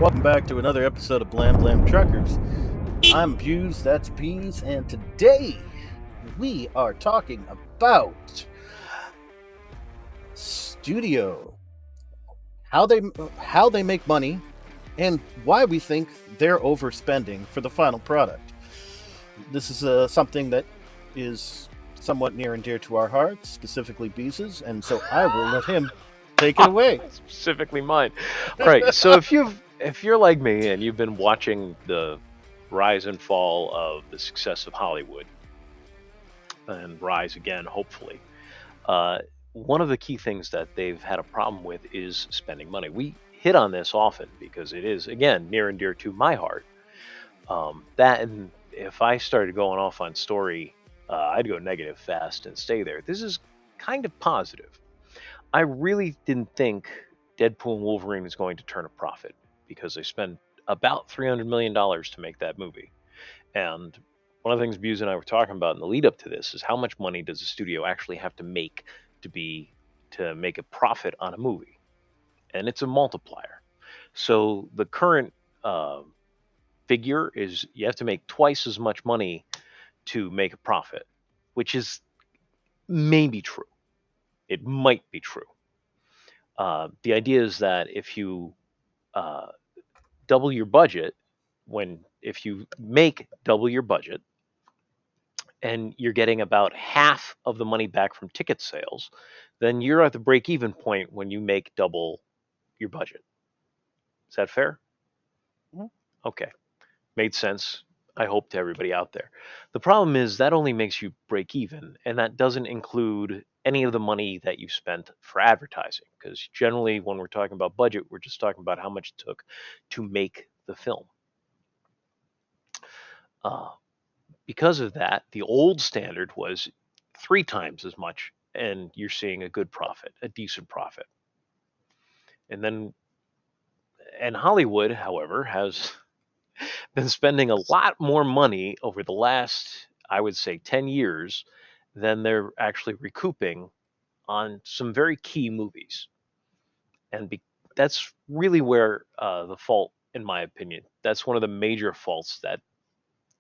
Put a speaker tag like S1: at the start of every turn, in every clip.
S1: Welcome back to another episode of Blam Blam Truckers. I'm Buse, that's Beas, and today we are talking about studio, how they make money, and why we think they're overspending for the final product. This is something that is somewhat near and dear to our hearts, specifically Bees's, and so I will let him take it away.
S2: Specifically mine. All right. So if you're like me and you've been watching the rise and fall of the success of Hollywood and rise again, hopefully, uh, one of the key things that they've had a problem with is spending money. We hit on this often because it is again near and dear to my heart. That and if I started going off on story, I'd go negative fast and stay there. This is kind of positive. I really didn't think Deadpool and Wolverine was going to turn a profit because they spent about $300 million to make that movie. And one of the things Buse and I were talking about in the lead up to this is how much money does a studio actually have to make to make a profit on a movie, and it's a multiplier. So the current uh, figure is you have to make twice as much money to make a profit, which is maybe true. It might be true. The idea is that if you uh, double your budget, when if you make double your budget and you're getting about half of the money back from ticket sales, then you're at the break even point when you make double your budget. Is that fair?
S1: Mhm.
S2: Okay. Made sense, I hope, to everybody out there. The problem is that only makes you break even, and that doesn't include any of the money that you spent for advertising. Because generally, when we're talking about budget, we're just talking about how much it took to make the film. Uh, because of that, the old standard was three times as much, and you're seeing a good profit, a decent profit. And then, and Hollywood, however, has been spending a lot more money over the last, I would say, 10 years than they're actually recouping on some very key movies. And that's really where the fault, in my opinion, that's one of the major faults that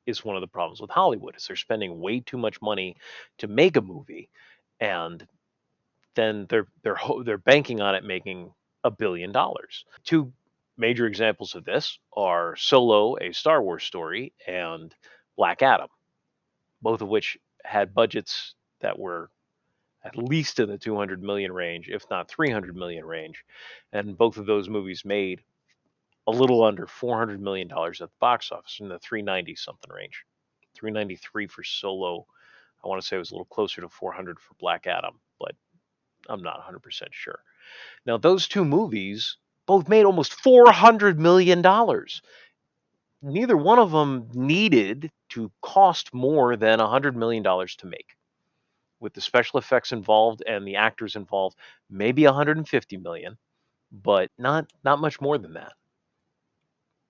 S2: is one of the problems with Hollywood is they're spending way too much money to make a movie, and then they're banking on it making $1 billion. Two major examples of this are Solo, a Star Wars story, and Black Adam, both of which had budgets that were at least in the 200 million range, if not 300 million range, and both of those movies made a little under $400 million at the box office in the 390 something range. 393 for Solo. I want to say it was a little closer to 400 for Black Adam, but I'm not 100% sure. Now, those two movies both made almost $400 million. Neither one of them needed to cost more than $100 million to make. With the special effects involved and the actors involved, maybe 150 million, but not much more than that.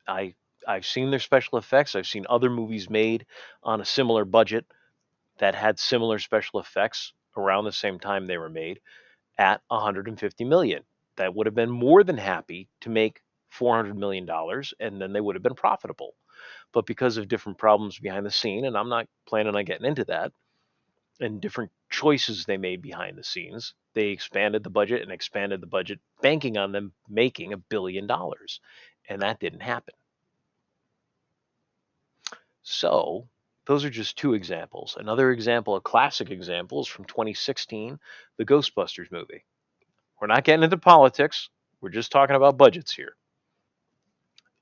S2: I I've seen their special effects. I've seen other movies made on a similar budget that had similar special effects around the same time they were made at 150 million. That would have been more than happy to make $400 million, and then they would have been profitable. But because of different problems behind the scene, and I'm not planning on getting into that, and different choices they made behind the scenes, they expanded the budget and expanded the budget, banking on them making $1 billion. And that didn't happen. So, those are just two examples. Another example, a classic example, is from 2016, the Ghostbusters movie. We're not getting into politics. We're just talking about budgets here.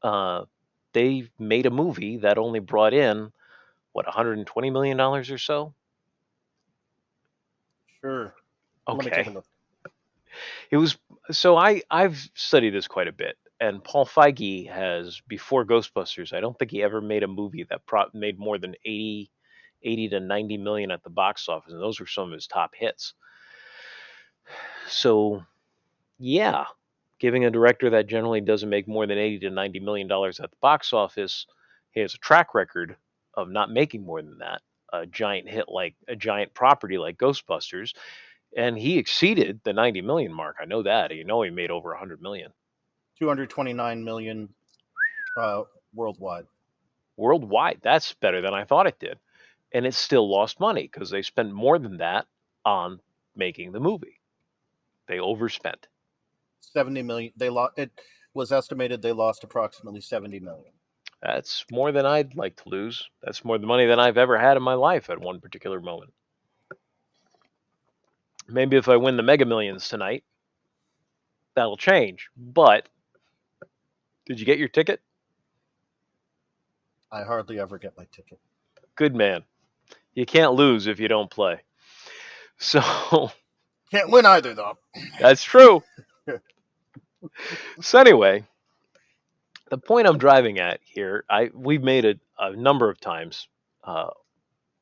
S2: Uh, they made a movie that only brought in what $120 million or so.
S1: Sure. Let me take a
S2: Okay,
S1: look.
S2: it was so I've studied this quite a bit, and Paul Feige has before Ghostbusters. I don't think he ever made a movie that made more than 80 to 90 million at the box office, and those were some of his top hits. So yeah, giving a director that generally doesn't make more than 80 to 90 million dollars at the box office, he has a track record of not making more than that. A giant hit like a giant property like Ghostbusters, and he exceeded the 90 million mark. I know that. You know he made over 100 million.
S1: 229 million uh, worldwide.
S2: Worldwide. That's better than I thought it did. And it still lost money because they spent more than that on making the movie. They overspent.
S1: 70 million. They lost. It was estimated they lost approximately 70 million.
S2: That's more than I'd like to lose. That's more the money than I've ever had in my life at one particular moment. Maybe if I win the Mega Millions tonight, that'll change. But did you get your ticket?
S1: I hardly ever get my ticket.
S2: Good man. You can't lose if you don't play. So
S1: Can't win either, though.
S2: that's true. So anyway, the point I'm driving at here, we've made it a number of times uh,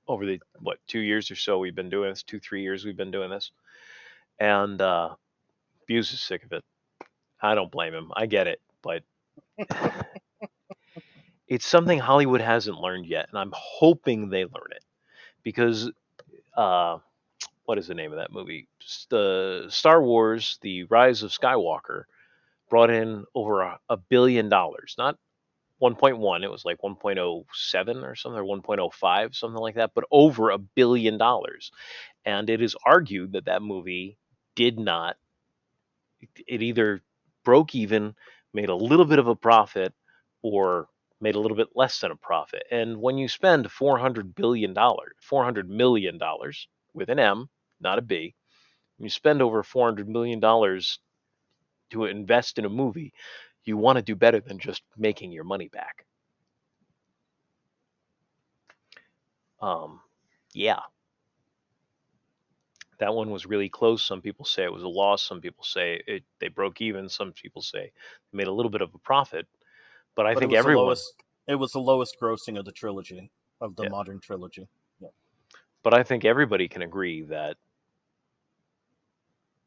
S2: over the 2 years or so we've been doing this, 2 3 years we've been doing this, and Buse is sick of it. I don't blame him. I get it, but it's something Hollywood hasn't learned yet, and I'm hoping they learn it because uh, what is the name of that movie? The Star Wars: The Rise of Skywalker brought in over $1 billion, not 1.1. It was like 1.07 or something, or 1.05, something like that, but over $1 billion. And it is argued that that movie did not. It either broke even, made a little bit of a profit, or made a little bit less than a profit. And when you spend $400 million with an M, not a B, you spend over $400 million to invest in a movie, you want to do better than just making your money back. Um, yeah, that one was really close. Some people say it was a loss. Some people say they broke even. Some people say they made a little bit of a profit. But I
S1: But it
S2: think
S1: was the
S2: everyone,
S1: lowest. It was the lowest grossing of the trilogy, of the
S2: yeah,
S1: modern trilogy. Yeah.
S2: but I think everybody can agree that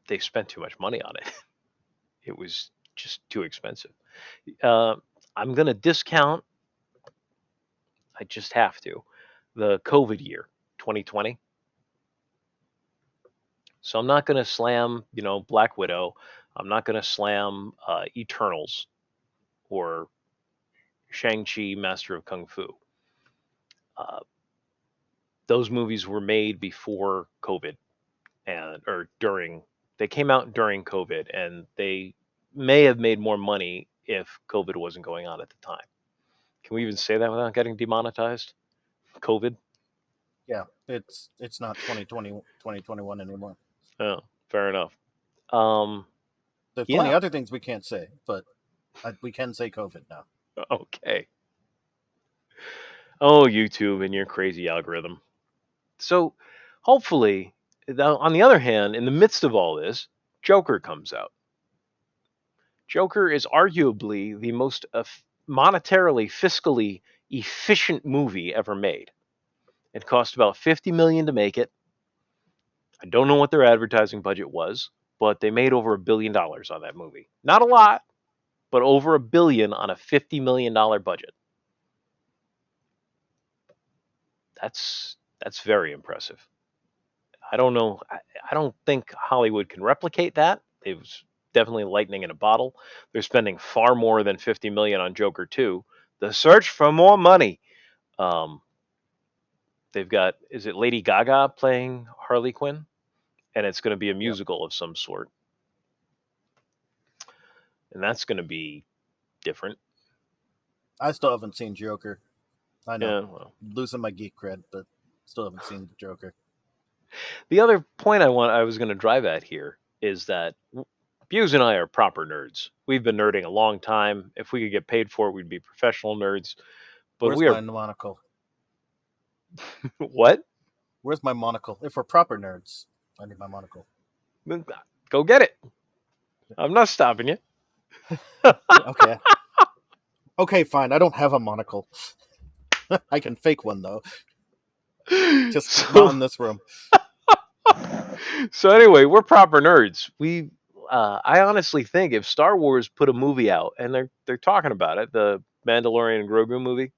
S2: they spent too much money on it. It was just too expensive. Uh, I'm going to discount. I just have to the COVID year, 2020. So I'm not going to slam, Black Widow. I'm not going to slam Eternals or Shang-Chi, Master of Kung Fu. Uh, those movies were made before COVID and or during. They came out during COVID, and they may have made more money if COVID wasn't going on at the time. Can we even say that without getting demonetized? COVID?
S1: Yeah. It's not 2020 2021 anymore.
S2: Oh, fair enough. Um,
S1: There's plenty
S2: yeah.
S1: other things we can't say, but we can say COVID now.
S2: Okay. Oh, YouTube and your crazy algorithm. So, hopefully, on the other hand, in the midst of all this, Joker comes out. Joker is arguably the most monetarily, fiscally efficient movie ever made. It cost about 50 million to make it. I don't know what their advertising budget was, but they made over $1 billion on that movie. Not a lot, but over $1 billion on a $50 million budget. That's very impressive. I don't know. I don't think Hollywood can replicate that. It was definitely lightning in a bottle. They're spending far more than 50 million on Joker 2. The search for more money. Um, they've got, is it Lady Gaga playing Harley Quinn? And it's going to be a
S1: Yep.
S2: musical of some sort. And that's going to be different.
S1: I still haven't seen Joker. I know,
S2: Yeah. Well,
S1: losing my geek cred, but still haven't seen the Joker.
S2: the other point I was going to drive at here is that Buse and I are proper nerds. We've been nerding a long time. If we could get paid for it, we'd be professional nerds. But
S1: Where's
S2: we are
S1: my monocle?
S2: what?
S1: Where's my monocle? If we're proper nerds, I need my monocle.
S2: Go get it. I'm not stopping you.
S1: Okay. Okay, fine. I don't have a monocle. I can fake one though. Just not
S2: so
S1: in this room.
S2: so anyway, we're proper nerds. I honestly think if Star Wars put a movie out and they're talking about it, the Mandalorian and Grogu movie,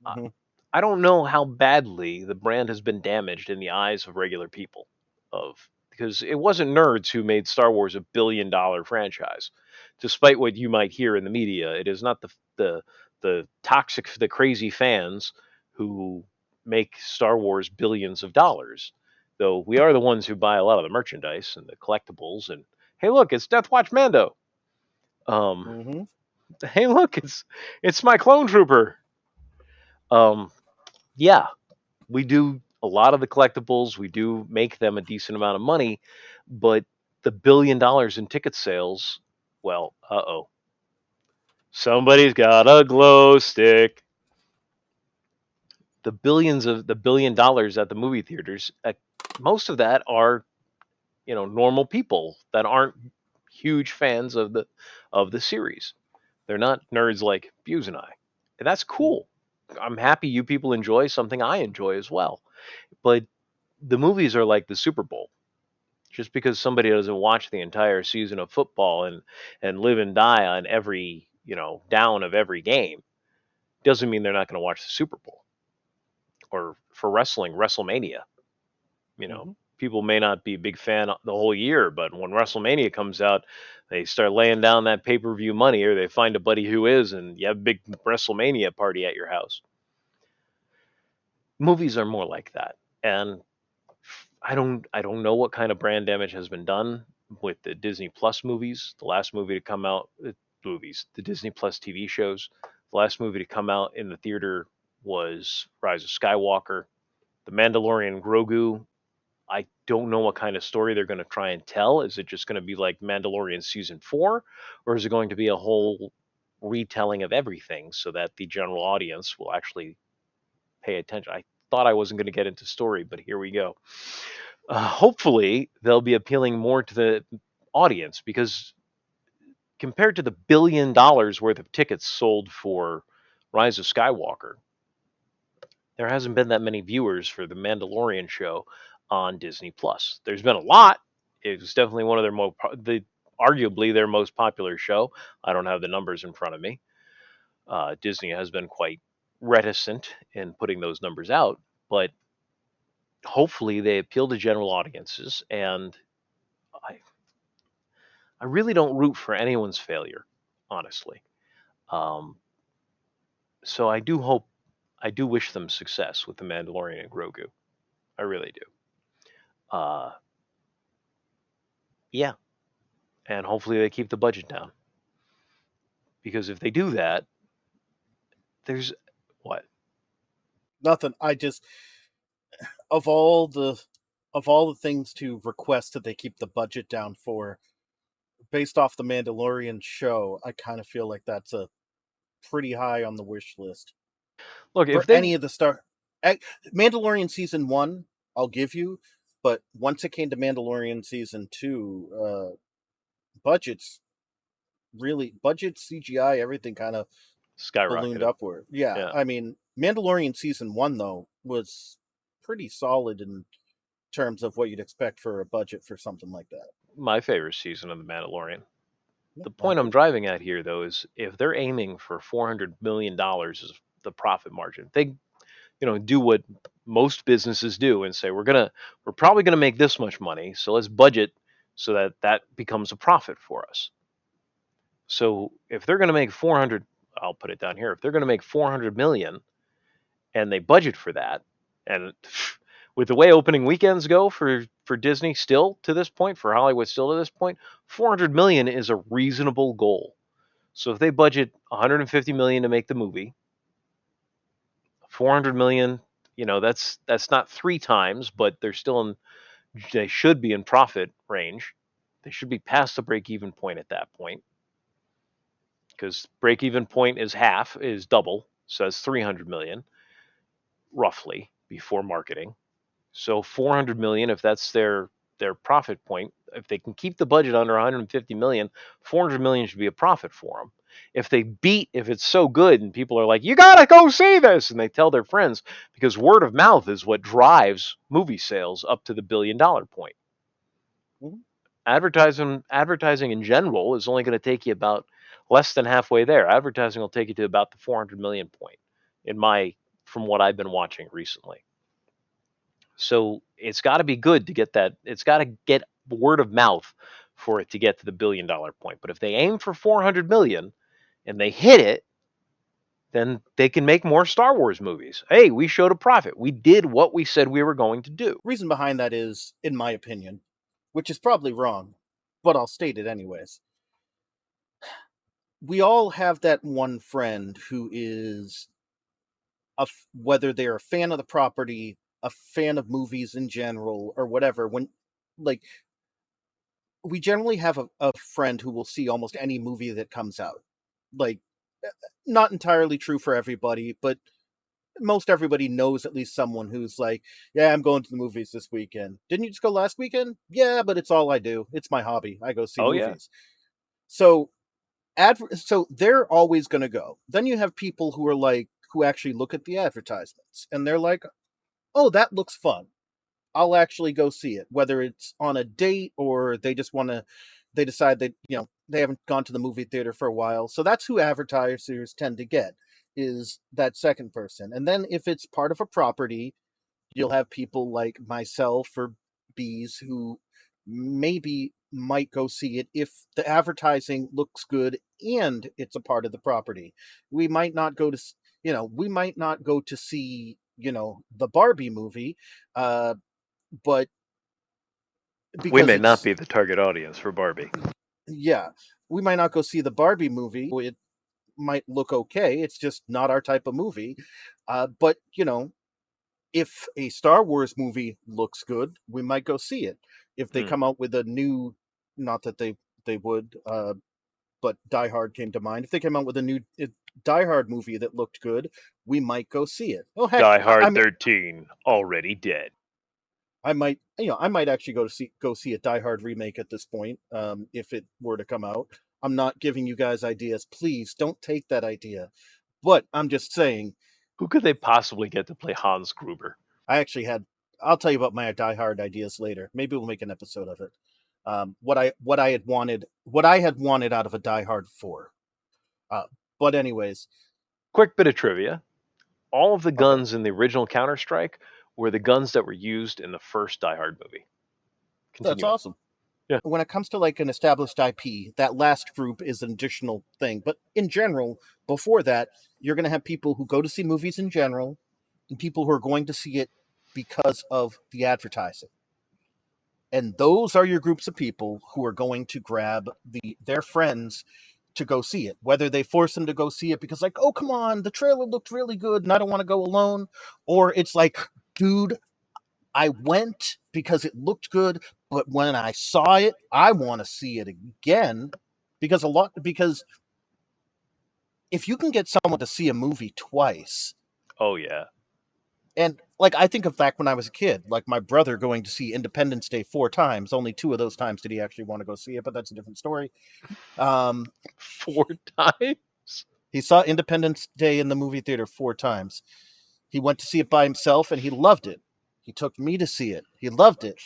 S2: uh,
S1: Hmm.
S2: I don't know how badly the brand has been damaged in the eyes of regular people. Of Because it wasn't nerds who made Star Wars $1 billion franchise. despite what you might hear in the media, it is not the toxic, the crazy fans who make Star Wars billions of dollars. Though we are the ones who buy a lot of the merchandise and the collectibles. And hey, look, it's Death Watch Mando. Um,
S1: Hmm.
S2: hey, look, it's my clone trooper. Um, yeah, we do a lot of the collectibles. We do make them a decent amount of money, but the $1 billion in ticket sales, well, somebody's got a glow stick. The $1 billion at the movie theaters, most of that are normal people that aren't huge fans of the series. They're not nerds like Buse and I, and that's cool. I'm happy you people enjoy something I enjoy as well. But the movies are like the Super Bowl. Just because somebody doesn't watch the entire season of football and live and die on every down of every game doesn't mean they're not going to watch the Super Bowl, or for wrestling, WrestleMania. You know,
S1: Hmm.
S2: people may not be a big fan the whole year, but when WrestleMania comes out, they start laying down that pay per view money, or they find a buddy who is, and you have a big WrestleMania party at your house. Movies are more like that, and I don't know what kind of brand damage has been done with the Disney Plus movies. The last movie to come out, the Disney Plus TV shows. The last movie to come out in the theater was Rise of Skywalker. The Mandalorian Grogu. I don't know what kind of story they're going to try and tell. Is it just going to be like Mandalorian season 4, or is it going to be a whole retelling of everything so that the general audience will actually pay attention? I thought I wasn't going to get into story, but here we go. Hopefully, they'll be appealing more to the audience, because compared to the $1 billion worth of tickets sold for Rise of Skywalker, there hasn't been that many viewers for the Mandalorian show on Disney Plus. There's been a lot. It was definitely one of their arguably their most popular show. I don't have the numbers in front of me. Disney has been quite reticent in putting those numbers out, but hopefully they appeal to general audiences. And I, I really don't root for anyone's failure, honestly. Um, so I do wish them success with the Mandalorian and Grogu. I really do. Uh, yeah, and hopefully they keep the budget down, because if they do that, there's what
S1: Nothing. I just of all the of all the things to request that they keep the budget down for, based off the Mandalorian show, I kind of feel like that's a pretty high on the wish list
S2: look
S1: for
S2: if they
S1: any of the Star. eh, Mandalorian season one, I'll give you, but once it came to Mandalorian season two, budgets budget CGI everything kind of ballooned
S2: skyrocketed.
S1: upward. Yeah,
S2: Yeah,
S1: I mean Mandalorian season one though was pretty solid in terms of what you'd expect for a budget for something like that.
S2: my favorite season of the Mandalorian.
S1: Yeah,
S2: The
S1: mine
S2: point I'm
S1: too.
S2: driving at here, though, is if they're aiming for $400 million as the profit margin, they do what most businesses do and say we're probably gonna make this much money, so let's budget so that that becomes a profit for us. So if they're gonna make 400, I'll put it down here. If they're gonna make 400 million and they budget for that, and with the way opening weekends go for Disney still to this point, for Hollywood still to this point, 400 million is a reasonable goal. So if they budget 150 million to make the movie, 400 million, that's not three times, but they should be in profit range. They should be past the break even point at that point, because break even point is double, so that's 300 million roughly before marketing. So 400 million, if that's their profit point, if they can keep the budget under 150 million, 400 million should be a profit for them. If it's so good and people are like, you gotta go see this, and they tell their friends, because word of mouth is what drives movie sales up to the $1 billion point.
S1: Mhm.
S2: Advertising in general is only going to take you about less than halfway there. Advertising will take you to about the 400 million point, in my from what I've been watching recently. So it's got to be good to get that. It's got to get word of mouth for it to get to the $1 billion point. But if they aim for 400 million and they hit it, then they can make more Star Wars movies. Hey, we showed a profit. We did what we said we were going to do.
S1: Reason behind that is, in my opinion, which is probably wrong, but I'll state it anyways. We all have that one friend who is whether they're a fan of the property, a fan of movies in general, or whatever. When like we generally have a friend who will see almost any movie that comes out. Like, not entirely true for everybody, but most everybody knows at least someone who's like, yeah, I'm going to the movies this weekend. Didn't you just go last weekend? Yeah, but it's all I do. It's my hobby. I go see
S2: Oh yeah.
S1: movies. So so they're always going to go. Then you have people who are like, who actually look at the advertisements and they're like, oh, that looks fun. I'll actually go see it, whether it's on a date or they just want to, they decide that, they haven't gone to the movie theater for a while. So that's who advertisers tend to get, is that second person. And then if it's part of a property, you'll have people like myself or Bees who maybe might go see it if the advertising looks good and it's a part of the property. We might not go to, we might not go to see, the Barbie movie, but
S2: We
S1: because
S2: may not
S1: it's,
S2: be the target audience for Barbie.
S1: yeah, we might not go see the Barbie movie. It might look okay. It's just not our type of movie. But if a Star Wars movie looks good, we might go see it. If they
S2: Hmm.
S1: come out with a new, not that they would, but Die Hard came to mind. If they came out with a new Die Hard movie that looked good, we might go see it. Oh heck,
S2: Die
S1: I
S2: Hard
S1: mean,
S2: 13 already dead.
S1: I might actually go see a Die Hard remake at this point, if it were to come out. I'm not giving you guys ideas. Please don't take that idea. But I'm just saying,
S2: Who could they possibly get to play Hans Gruber?
S1: I actually had. I'll tell you about my Die Hard ideas later. Maybe we'll make an episode of it. What I had wanted out of a Die Hard 4. Uh, but anyways,
S2: Quick bit of trivia. All of the
S1: okay,
S2: guns in the original Counter-Strike were the guns that were used in the first Die Hard movie.
S1: that's
S2: Continue on.
S1: awesome.
S2: Yeah.
S1: When it comes to like an established IP, that last group is an additional thing. But in general, before that, you're going to have people who go to see movies in general, and people who are going to see it because of the advertising. And those are your groups of people who are going to grab their friends to go see it, whether they force them to go see it because, like, oh come on, the trailer looked really good and I don't want to go alone, or it's like, dude, I went because it looked good, but when I saw it, I want to see it again. Because if you can get someone to see a movie twice,
S2: Oh yeah.
S1: and like, I think of back when I was a kid, like my brother going to see Independence Day 4 times. Only two of those times did he actually want to go see it, but that's a different story. Um,
S2: 4 times?
S1: he saw Independence Day in the movie theater 4 times. He went to see it by himself and he loved it. He took me to see it. He loved it.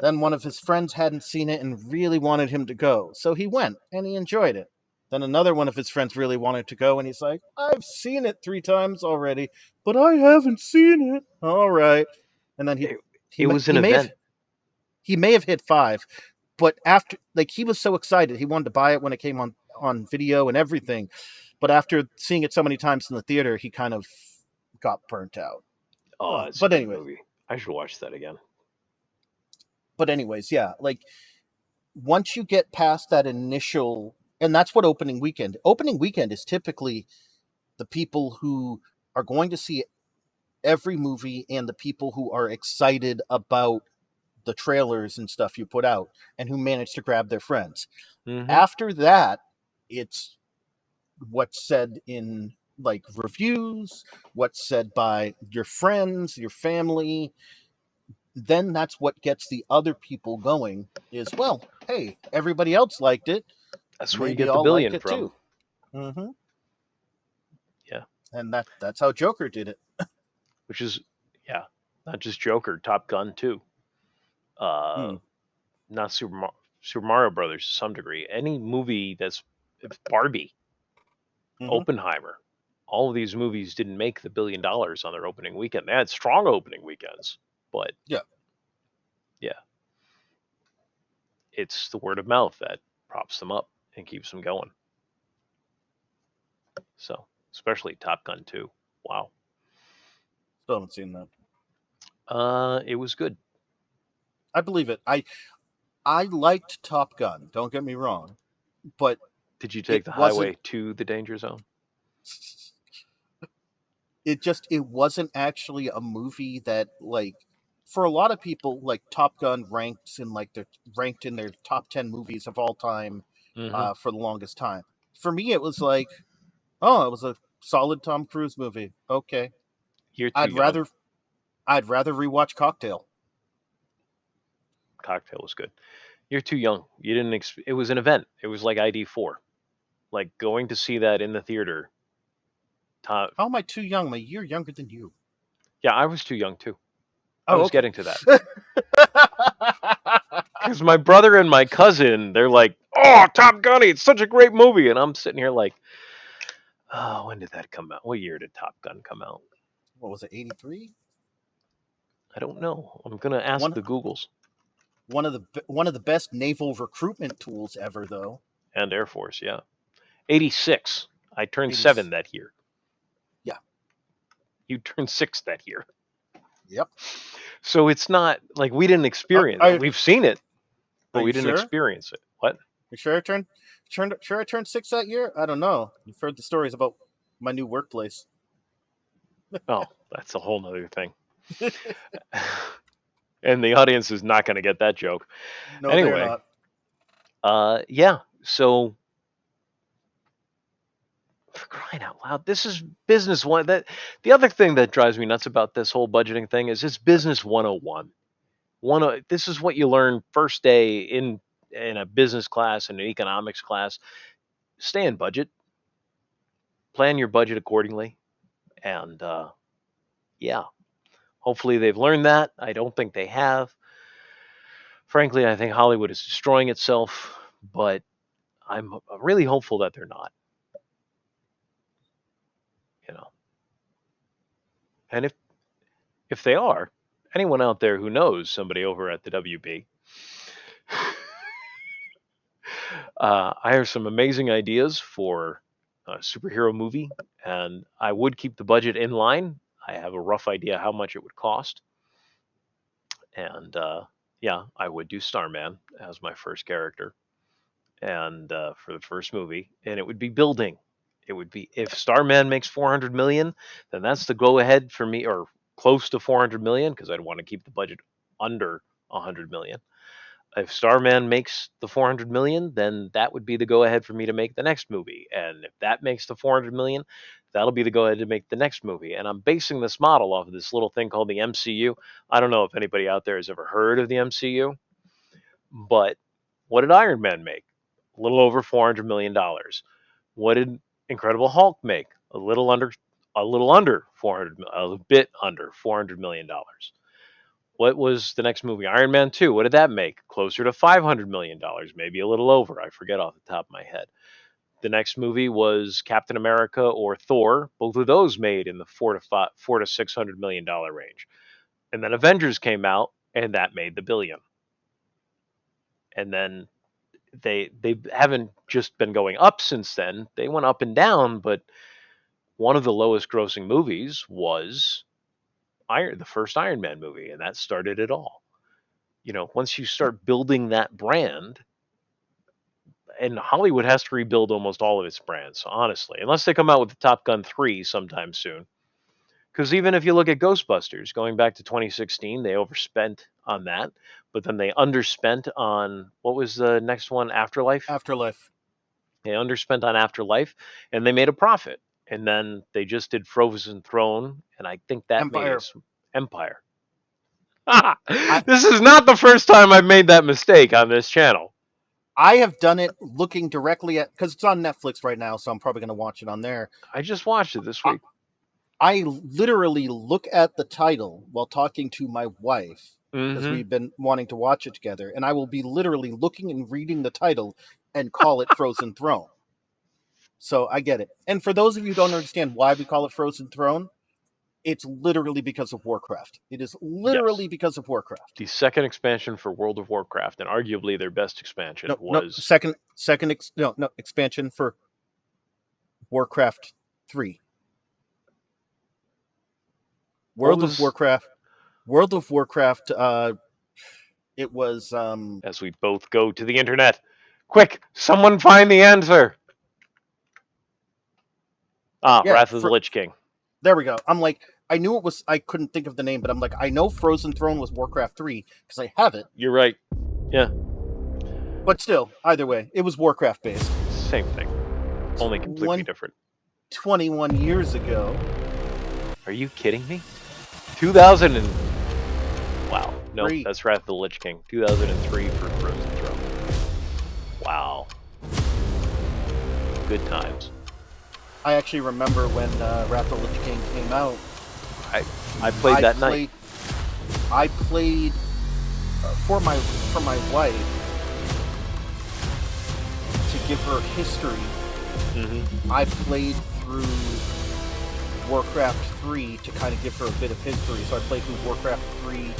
S1: Then one of his friends hadn't seen it and really wanted him to go. So he went and he enjoyed it. Then another one of his friends really wanted to go and he's like, I've seen it 3 times already, but I haven't seen it. All right. And then
S2: It,
S1: he
S2: it was an
S1: he may have
S2: event.
S1: he may have hit 5, but after, like, he was so excited, he wanted to buy it when it came on video and everything. But after seeing it so many times in the theater, he kind of got burnt out.
S2: Oh, it's a
S1: But
S2: good
S1: anyway,
S2: movie. I should watch that again.
S1: yeah, like, once you get past that initial, and that's what opening weekend is typically the people who are going to see every movie and the people who are excited about the trailers and stuff you put out and who manage to grab their friends.
S2: Hmm.
S1: After that, it's what's said in, like, reviews, what's said by your friends, your family. Then that's what gets the other people going, is, well, hey, everybody else liked it,
S2: That's where you
S1: maybe
S2: get the
S1: I'll like
S2: billion
S1: it
S2: from.
S1: too. Hmm.
S2: Yeah.
S1: And that's how Joker did it.
S2: Which is, yeah, not just Joker, Top Gun too. Uh,
S1: Hmm.
S2: not Super Mario Brothers to some degree. Any movie that's Barbie,
S1: Hmm.
S2: Oppenheimer, all of these movies didn't make the $1 billion on their opening weekend. They had strong opening weekends, but
S1: Yeah.
S2: yeah, it's the word of mouth that props them up and keeps them going. So, especially Top Gun 2. Wow.
S1: Still haven't seen that.
S2: It was good.
S1: I believe it. I liked Top Gun. Don't get me wrong, but
S2: Did you take
S1: it
S2: the
S1: wasn't.
S2: highway to the danger zone?
S1: It wasn't actually a movie that, like, for a lot of people, like, Top Gun ranked in their top 10 movies of all time,
S2: Mm-hmm.
S1: for the longest time. For me, it was like, oh, it was a solid Tom Cruise movie. Okay,
S2: You're too
S1: I'd
S2: young.
S1: rather I'd rather rewatch Cocktail.
S2: Cocktail was good. You're too young. You didn't. It was an event. It was like ID4. Like going to see that in the theater. Top.
S1: How am I too young? I'm a year younger than you.
S2: Yeah, I was too young too. I
S1: Oh,
S2: was
S1: okay.
S2: getting to that because my brother and my cousin, they're like, "Oh, Top Gun! It's such a great movie," and I'm sitting here like, "Oh, when did that come out? What year did Top Gun come out?"
S1: What was it? 83.
S2: I don't know. I'm gonna ask
S1: One
S2: the Googles
S1: one of the best naval recruitment tools ever, though.
S2: and Air Force. Yeah, 86. I turned
S1: 80.
S2: 7 that year.
S1: Yeah.
S2: You turned 6 that year.
S1: Yep.
S2: So it's not like we didn't
S1: Are,
S2: experience it.
S1: are,
S2: We've seen it,
S1: are
S2: but
S1: you
S2: we didn't
S1: sure?
S2: experience it. What?
S1: You sure sure I turned 6 that year? I don't know. You've heard the stories about my new workplace.
S2: Oh, that's a whole nother thing. And the audience is not going to get that joke.
S1: No, they're
S2: Anyway,
S1: not.
S2: yeah. So for crying out loud, this is business one. That the other thing that drives me nuts about this whole budgeting thing is it's business 101. This is what you learn first day in a business class and an economics class. Stay in budget, plan your budget accordingly, and yeah, hopefully they've learned that. I don't think they have. Frankly, I think Hollywood is destroying itself, but I'm really hopeful that they're not. You know, and if they are, anyone out there who knows somebody over at the WB, I have some amazing ideas for a superhero movie, and I would keep the budget in line. I have a rough idea how much it would cost, and yeah, I would do Starman as my first character, and for the first movie, and it would be building. It would be if Starman makes 400 million, then that's the go ahead for me, or close to 400 million, because I'd want to keep the budget under 100 million. If Starman makes the 400 million, then that would be the go ahead for me to make the next movie. And if that makes the 400 million, that'll be the go ahead to make the next movie. And I'm basing this model off of this little thing called the MCU. I don't know if anybody out there has ever heard of the MCU, but what did Iron Man make? A little over $400 million. What did Incredible Hulk make? A little under 400, a bit under $400 million. What was the next movie? Iron Man 2. What did that make? Closer to $500 million, maybe a little over. I forget off the top of my head. The next movie was Captain America or Thor. Both of those made in the four to $600 million range. And then Avengers came out, and that made the billion. And then they haven't just been going up since then. They went up and down, but one of the lowest grossing movies was the first Iron Man movie, and that started it all. Once you start building that brand, and Hollywood has to rebuild almost all of its brands, honestly, unless they come out with the Top Gun 3 sometime soon. Because even if you look at Ghostbusters, going back to 2016, they overspent on that, but then they underspent on what was the next one, Afterlife?
S1: Afterlife.
S2: They underspent on Afterlife, and they made a profit. And then they just did Frozen Throne, and I think that made
S1: Empire.
S2: its Empire.
S1: I
S2: This is not the first time I've made that mistake on this channel.
S1: I have done it looking directly at, because it's on Netflix right now, so I'm probably going to watch it on there.
S2: I just watched it this
S1: I,
S2: week.
S1: I literally look at the title while talking to my wife, because
S2: Mm-hmm.
S1: we've been wanting to watch it together, and I will be literally looking and reading the title and call it Frozen Throne. So I get it. And for those of you who don't understand why we call it Frozen Throne, It's literally because of Warcraft. It is
S2: Yes.
S1: literally because of Warcraft.
S2: The second expansion for World of Warcraft, and arguably their best expansion,
S1: No, no,
S2: was
S1: no expansion for Warcraft 3.
S2: what
S1: World of
S2: was
S1: Warcraft. World of Warcraft. It was
S2: as we both go to the internet. Quick, someone find the answer. Ah,
S1: yeah.
S2: Wrath of the Lich King.
S1: There we go. I'm like, I knew it was. I couldn't think of the name, but I'm like, I know Frozen Throne was Warcraft 3 because I have it.
S2: You're right. Yeah,
S1: But still, either way, it was Warcraft based.
S2: same thing, only completely
S1: One
S2: different.
S1: 21 years ago.
S2: Are you kidding me? 2000 and wow, nope,
S1: Three.
S2: that's Wrath of the Lich King. 2003 for Frozen Throne. Wow, good times.
S1: I actually remember when Wrath of the Lich King came out.
S2: I played that night.
S1: I played for my wife to give her history.
S2: Mm-hmm.
S1: I played through Warcraft 3 to kind of give her a bit of history. So I played through Warcraft 3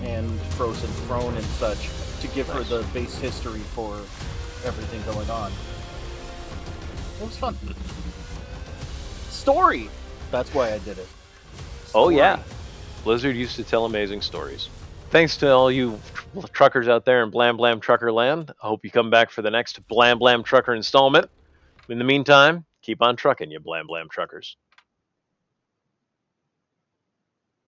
S1: and Frozen Throne and such to give her
S2: Nice.
S1: the base history for everything going on. It was fun. Story. That's why I did it.
S2: Oh
S1: Story.
S2: yeah, Blizzard used to tell amazing stories. Thanks to all you truckers out there in Blam Blam Trucker Land. I hope you come back for the next Blam Blam Trucker installment. In the meantime, keep on trucking, you Blam Blam Truckers.